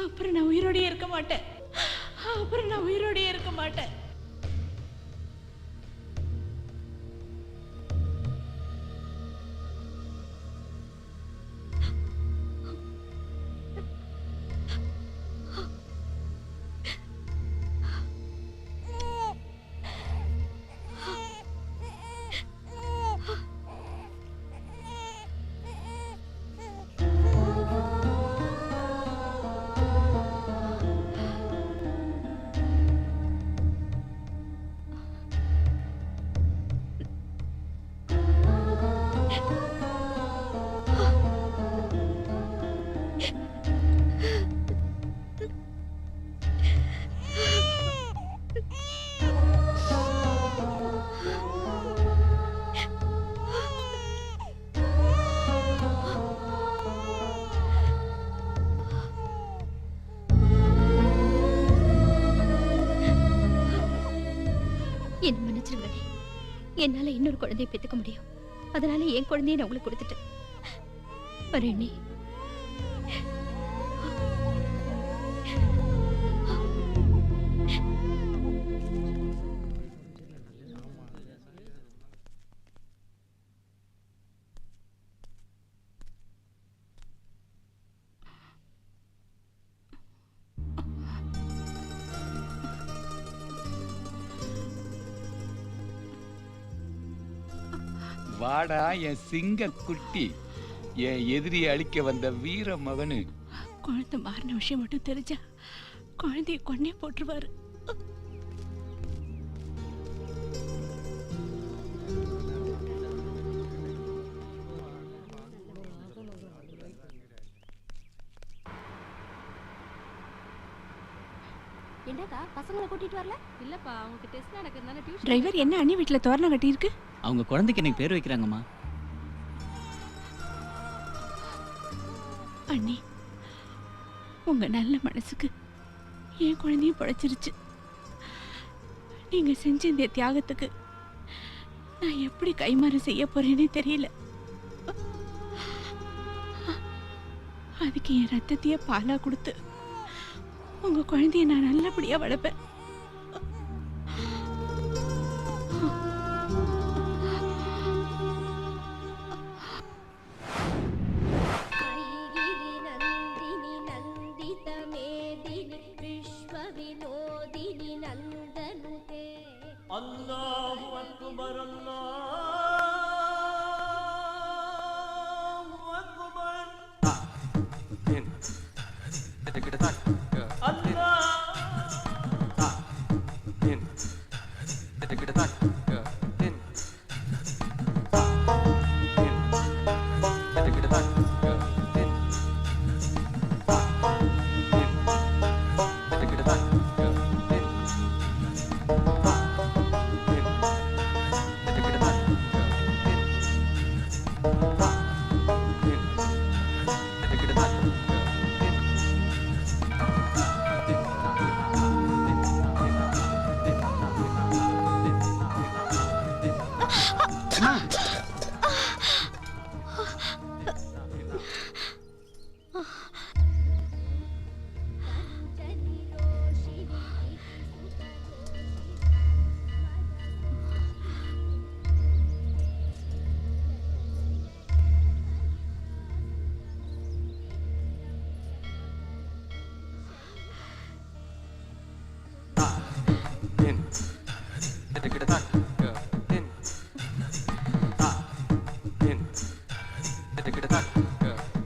அப்புறம் நான் உயிரோடயே இருக்க மாட்டேன். அப்புறம் நான் உயிரோடயே இருக்க மாட்டேன். என்ன மன்னிச்சிருங்க. என்னால இன்னொரு குழந்தையை பெத்துக்க முடியும். அதனால என் குழந்தைய நான் உங்களுக்கு கொடுத்துட்டேன். வரேண்ணே. வாடா என் சிங்க குட்டி, என் எதிரியை அழிக்க வந்த வீர மகனு. குழந்தை மாறின விஷயம் மட்டும் தெரிஞ்சா குழந்தைய கொன்னே போட்டுருவாரு. என்னக்கா பசங்களை கூட்டிட்டு வரல? இல்லப்பா, அவங்க டெஸ்ட் நடக்கிறதுனால டியூஷன். டிரைவர் என்ன அண்ணி வீட்டுல தோரணம் கட்டி இருக்கு? அவங்க குழந்தைக்கு எனக்கு பேர் வைக்கிறாங்கம்மா. அண்ணி, உங்க நல்ல மனசுக்கு என் குழந்தையும் படைச்சிருச்சு. நீங்க செஞ்ச இந்த தியாகத்துக்கு நான் எப்படி கைமாறு செய்ய போறேன்னு தெரியல. அதுக்கு என் ரத்தத்தையே பாலா கொடுத்து உங்க குழந்தைய நான் நல்லபடியா வளர்ப்பேன். அல்லாஹு அக்பர் அல்லாஹு அக்பர். Din. Kita tak. அல்லாஹ். Din. Kita tak. Din. Din. Kita tak. Din. Din. Kita tak.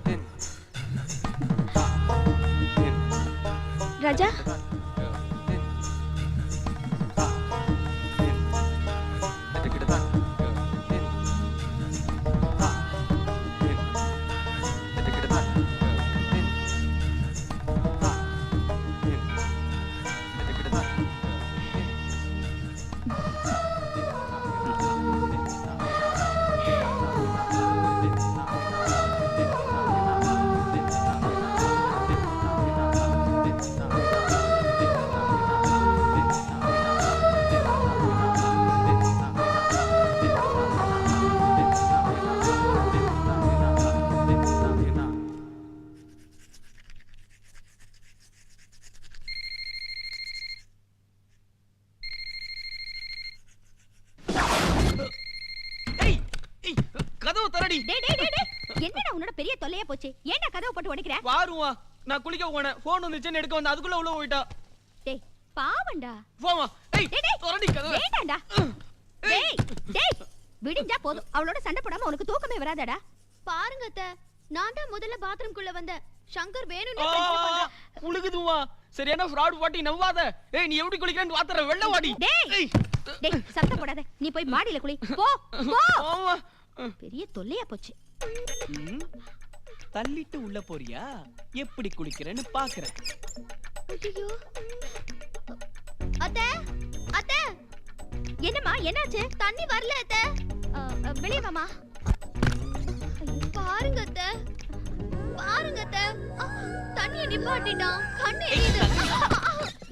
Din. ராஜா, வாடி. டேய் டேய் டேய் டேய். என்னடா உன்னோட பெரிய தொல்லையா போச்சு? ஏன்டா கதவை போட்டு உடைக்கிற? வாருவா. நான் குளிக்க போனேன். போன் வந்துச்சுன்னு எடுக்க வந்து அதுக்குள்ள உள்ள போயிட்டா. டேய் பாவம்டா. போமா. ஏய் டேய் டேய் தொரடி கதவை. வேண்டாம்டா. டேய் டேய் விடிஞ்சா போதும். அவளோட சண்டை போடாம உனக்கு தூக்கமே வராதடா. பாருங்க அத்தை, நான் தான் முதல்ல பாத்ரூம்குள்ள வந்தேன். சங்கர் வேணும்னே ஆ, பிரச்சனை பண்றான். உழுகுதுவா. சரியான ஃப்ராட் பாட்டி நம்பாத. ஏய் நீ எப்படி குளிக்கிறேன்னு வாத்தற வெள்ள வாடி. டேய் டேய் சத்தம் போடாத. நீ போய் மாடியில குளி. போ போ. ஆமா. பெரிய தொல்லையா போச்சு. தள்ளிட்டு உள்ள போறியா? எப்படி குளிக்கிறேன்னு பாக்குறேன். ஐயோ. அத்தை, அத்தை, என்னம்மா என்னாச்சு? தண்ணி வரல அத்தை. வெளியே வாமா. பாருங்க அத்தை, பாருங்க அத்தை. தண்ணியை நிப்பாட்டிட்டான். கண்ணு எரியுது.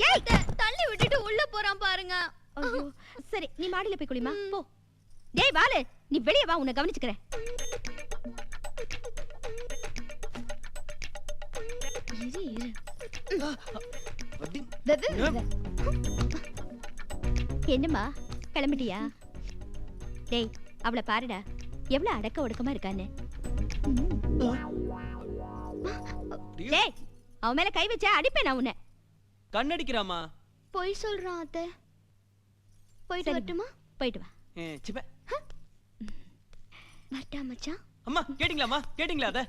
ஏய் அத்தை, தள்ளி விட்டுட்டு உள்ள போறான் பாருங்க. ஐயோ சரி நீ மாடியில போய் குளிமா போ. டேய் வாளு நீ வெளியே வா, உன்னை கவனிச்சுக்கிறேன். இரு இரு. என்னம்மா கிளம்பிட்டியா? டேய் அவளை பாருடா, எவ்வளவு அடக்க ஒடுக்கமா இருக்கான்னு. டேய் அவன் மேல கை வச்சா அடிப்பேன் நான் உன்னை. கண்ணடிக்கிறாமா. பொய் சொல்றான் அத்தை. போயிட்டு சரி, வரட்டுமா? போயிட்டு வா. சிப்ப. வரட்டா மச்சான்? அம்மா கேட்டிங்களாமா? கேட்டிங்களா அத?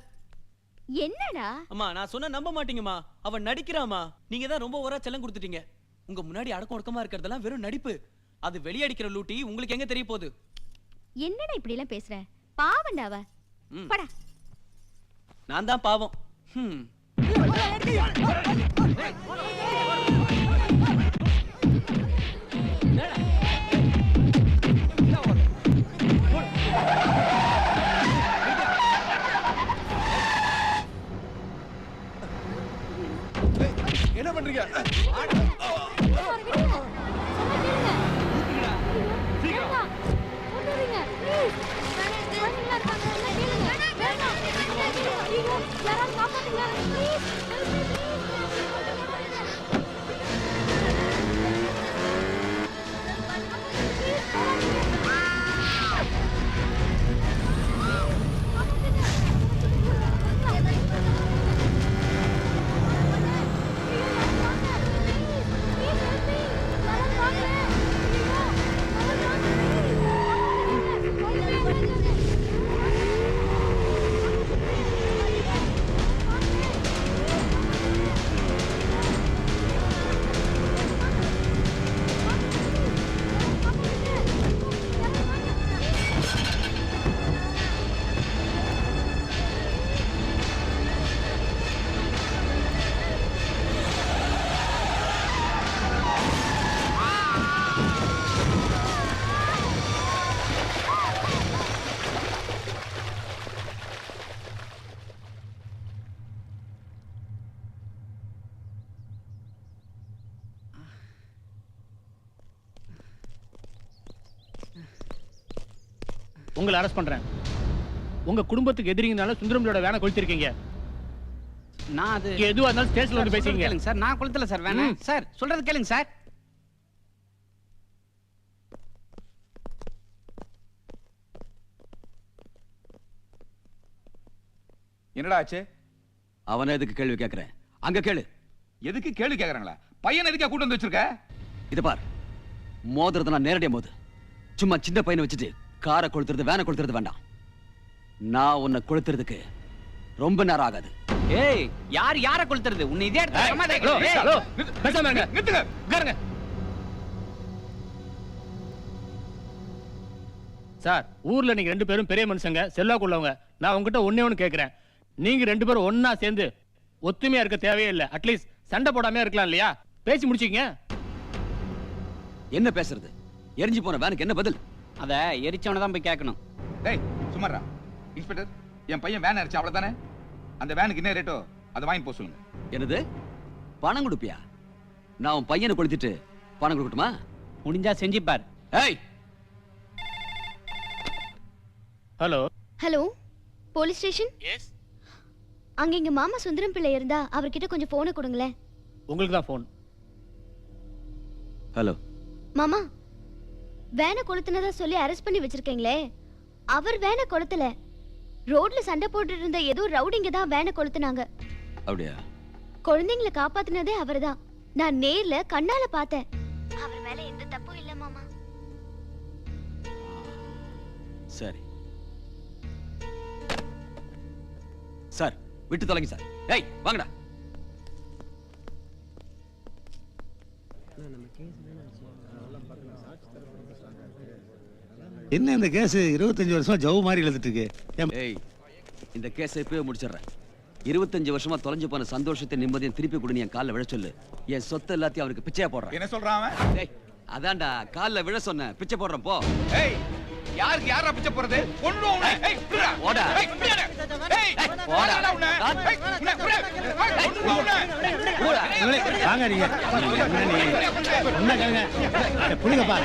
என்னடா? அம்மா நான் சொன்னா நம்ப மாட்டீங்கம்மா. அவன் நடிக்கிறாமா. நீங்க தான் ரொம்ப ஓவரா செல்லம் கொடுத்துட்டீங்க. உங்க முன்னாடி அடக்கம் ஒடுக்கமா இருக்கிறதெல்லாம் வெறும் நடிப்பு. அது வெளியடிக்கிற லூட்டி உங்களுக்கு எங்க தெரிய போகுது? என்னடா இப்படி எல்லாம் பேசுற? பாவம்டா அவ. படா. நான் தான் பாவம். என்ன பண்றீங்க? உங்களை அரெஸ்ட் பண்றேன். உங்க குடும்பத்துக்கு எதிரிங்கனால சுந்தரம்ஜியோட வேனை கொளுத்திருக்கீங்க. நான் அது எதுவா இருந்தாலும் ஸ்டேஷன்ல வந்து பேசிங்க. கேளுங்க சார், நான் கொளுத்தல சார் வேணா. சார் சொல்றது கேளுங்க சார். என்னடா ஆச்சு? அவனை எதுக்கு கேள்வி கேட்கிறேன்? அங்க கேளு. எதுக்கு கேள்வி கேக்குறாங்களா? பையன் எதுக்கா கூட்டு வந்து வச்சிருக்க? இது பார், மோதுறது நான் நேரடியா மோது. சும்மா சின்ன பையனை வச்சுட்டு காரை கொளுத்துறது வேனை கொளுத்துறது வேண்டாம். நான் உன்னை கொளுத்துறதுக்கு ரொம்ப நேரம் ஆகாது. ஏய் யார் யாரை கொளுத்துறது? உன்னை இதே ஹலோ பேசாம இருங்க. நிறுத்துங்க. உட்காருங்க. சார் ஊர்ல நீங்க ரெண்டு பேரும் பெரிய மனுஷங்க, செல்வாக்குள்ளவங்க. நான் உங்ககிட்ட ஒண்ணே ஒண்ணு கேக்குறேன். நீங்க ரெண்டு பேரும் ஒண்ணா சேர்ந்து ஒத்துமையா இருக்க தேவையே இல்லை. அட்லீஸ்ட் சண்டை போடாம இருக்கலாம் இல்லையா? பேசி முடிச்சிங்க. என்ன பேசுறது? எரிஞ்சு போன வேனுக்கு என்ன பதில்? அத எரிச்சவனை தான் போய் கேட்கணும். டேய் சும்மாடா. இன்ஸ்பெக்டர், என் பையன் வேன் அடிச்சு அவ்வளவுதானே? அந்த வேனுக்கு என்ன ரேட்டோ அதை வாங்கி போக சொல்லுங்க. என்னது? பணம் கொடுப்பியா? நான் உன் பையனை கொளுத்திட்டு பணம் கொடுக்கட்டுமா? முடிஞ்சா செஞ்சு பார். ஏய் hello hello, police station? Yes. அங்க எங்க மாமா சுந்தரம் பிள்ளை இருந்தா அவர்கிட்ட கொஞ்சம் போனை கொடுங்களேன். உங்களுக்கு தான் போன். ஹலோ மாமா, வேனை கொளுத்துனதா சொல்லி அரெஸ்ட் பண்ணி வச்சிருக்கீங்களே, அவர் வேனை கொளுத்தல. ரோட்ல சண்டை போட்டுட்டு இருந்த ஏதோ ரவுடிங்க தான் வேனை கொளுத்துனாங்க. அப்படியா? குழந்தைங்களை காப்பாத்துனதே அவர்தான். நான் நேர்ல கண்ணால பார்த்தேன். அவர் மேல எந்த தப்பும் இல்ல மாமா. சரி சார், விட்டு தொலைங்க சார். ஏய் வாங்கடா. என்ன இந்த கேஸ் 25 வருஷமா ஜவு மாதிரி எழுதிட்டு இருக்கு? ஏய், இந்த கேஸை இப்பவே முடிச்சிடுறேன். 25 வருஷமா தொலைஞ்சு போன சந்தோஷத்தை நிம்மதியும் திருப்பி கொடுன்னு என் காலில் விழ சொல்லு. என் சொத்து எல்லாத்தையும் அவருக்கு பிச்சையா போடுறேன். என்ன சொல்றான் அவன்? ஏய், அதான்டா காலில் விழ சொன்னேன், பிச்சை போடுறேன் போ. ஏய், யாருக்கு யாரா பிச்சை போறது? கொன்னுடுவோம் உன்னை. ஏய், விடுடா. போடா. ஏய், விடுடா. ஏய், போடா. விடுடா உன்னை. ஏய், உன்னை விடு. ஏய், கொன்னுடுவோம் உன்னை. போடா. வாங்க நீங்க. என்ன கேளுங்க. புடிங்கப்பா.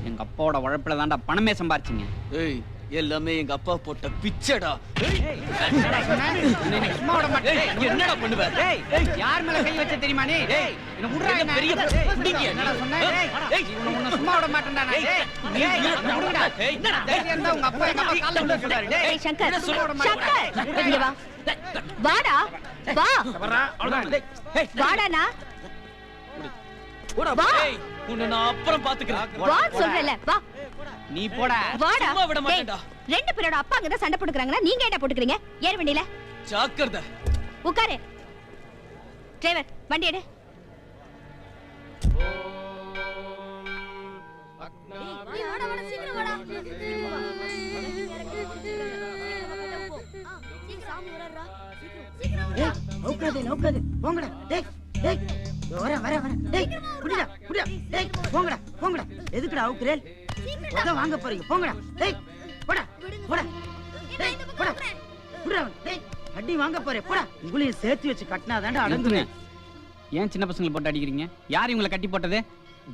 எங்க அப்பாவோட உழைப்புல தான்டா பணமே சம்பாரிச்சிங்க. ஏய், எல்லாமே எங்க அப்பா போட்ட பிச்சைடா. சும்மா விட மாட்டேன். என்னடா பண்ணுவ? யார் மேல கை வச்ச தெரியுமா நீ? என்ன உட்றா என்ன? பெரிய புடிங்க. என்னடா சொன்ன? உன்னை சும்மா விட மாட்டேன்டா நான். என்ன விடுடா? என்னடா தைரியம் இருந்தா உங்க அப்பா எங்க அப்பா கால்ல விழ சொல்றாரு. ஏய் சங்கர், சும்மா விட மாட்டேன். சங்கர் இங்க வா. வாடா வா. வாடானா வா. ஏய், உன்னை நான் அப்புறம் பாத்துக்கிறேன். வா சொல்றல வா. நீ போடா. வாடா. சும்மா விட மாட்டேன்டா. டேய், ரெண்டு பேரோட அப்பா அங்க தான் சண்டை போட்டுக்கறாங்க. நீங்க என்ன போட்டுக்கறீங்க? ஏறு வண்டியில. ஜாக்கிரதை. உட்காரு. டிரைவர் வண்டி எடு. வாடா வாடா சீக்கிரம் வாடா. சாமி வரறா. சீக்கிரம் நோக்காதே நோக்காதே போங்கடா. டேய் டேய் வர வர வர. டேய் புடிடா புடிடா. டேய் போங்கடா போங்கடா. எதுக்குடா அவுக்குறேல்? உத வாங்க போறீங்க போங்கடா. டேய் போடா போடா. டேய் போடா புடிடா. டேய் அடி வாங்க போறே போடா. உங்களையும் சேர்த்து வச்சு கட்டினாதான்டா அடங்குவேன். ஏன் சின்ன பசங்களை போட்டு அடிக்கிறீங்க? யார் இவங்களை கட்டி போட்டது?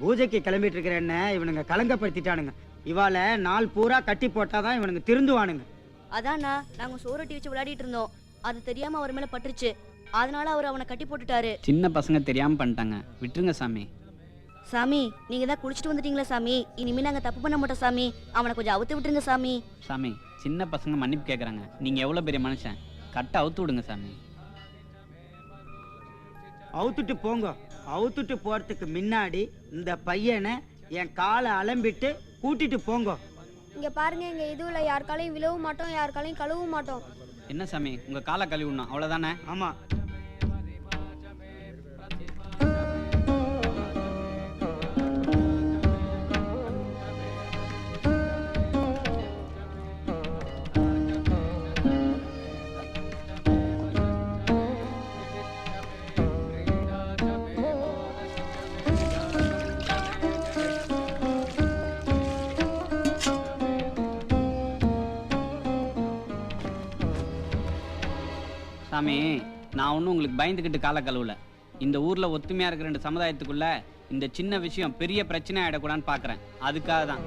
பூஜைக்கு கிளம்பிட்டு இருக்கிற என்ன இவனுங்க கலங்கப்படுத்திட்டானுங்க. இவால நாள் பூரா கட்டி போட்டாதான் இவனுங்க திருந்துவானுங்க. அதானா நாங்க சோரட்டி வச்சு விளையாடிட்டு இருந்தோம். அது தெரியாம அவர் மேல பட்டுருச்சு. அதனால அவர் அவனை கட்டி போட்டுட்டாரு. சின்ன பசங்க தெரியாம பண்ணிட்டாங்க, விட்டுருங்க சாமி. சாமி நீங்க தான் குளிச்சுட்டு வந்துட்டீங்களா சாமி? இனிமே நாங்க தப்பு பண்ண மாட்டோம் சாமி. அவனை கொஞ்சம் அவுத்து விட்டுருங்க சாமி. சாமி, சின்ன பசங்க மன்னிப்பு கேக்குறாங்க. நீங்க எவ்வளவு பெரிய மனுஷன், கட்ட அவுத்து விடுங்க சாமி. அவுத்துட்டு போங்க. அவுத்துட்டு போறதுக்கு முன்னாடி இந்த பையனை என் காலை அலம்பிட்டு கூட்டிட்டு போங்க. இங்க பாருங்க, எங்க இதுல யார் காலையும் விழவும் மாட்டோம், யார் காலையும் கழுவும் மாட்டோம். என்ன சாமி, உங்க காலை கழுவிடணும் அவ்வளவுதானே? ஆமா. சாமி, நான் ஒன்றும் உங்களுக்கு பயந்துக்கிட்டு காலை கழுவல. இந்த ஊர்ல ஒத்துமையா இருக்கிற ரெண்டு சமுதாயத்துக்குள்ள இந்த சின்ன விஷயம் பெரிய பிரச்சனை ஆயிடக்கூடாதுன்னு பாக்குறேன். அதுக்காக தான்.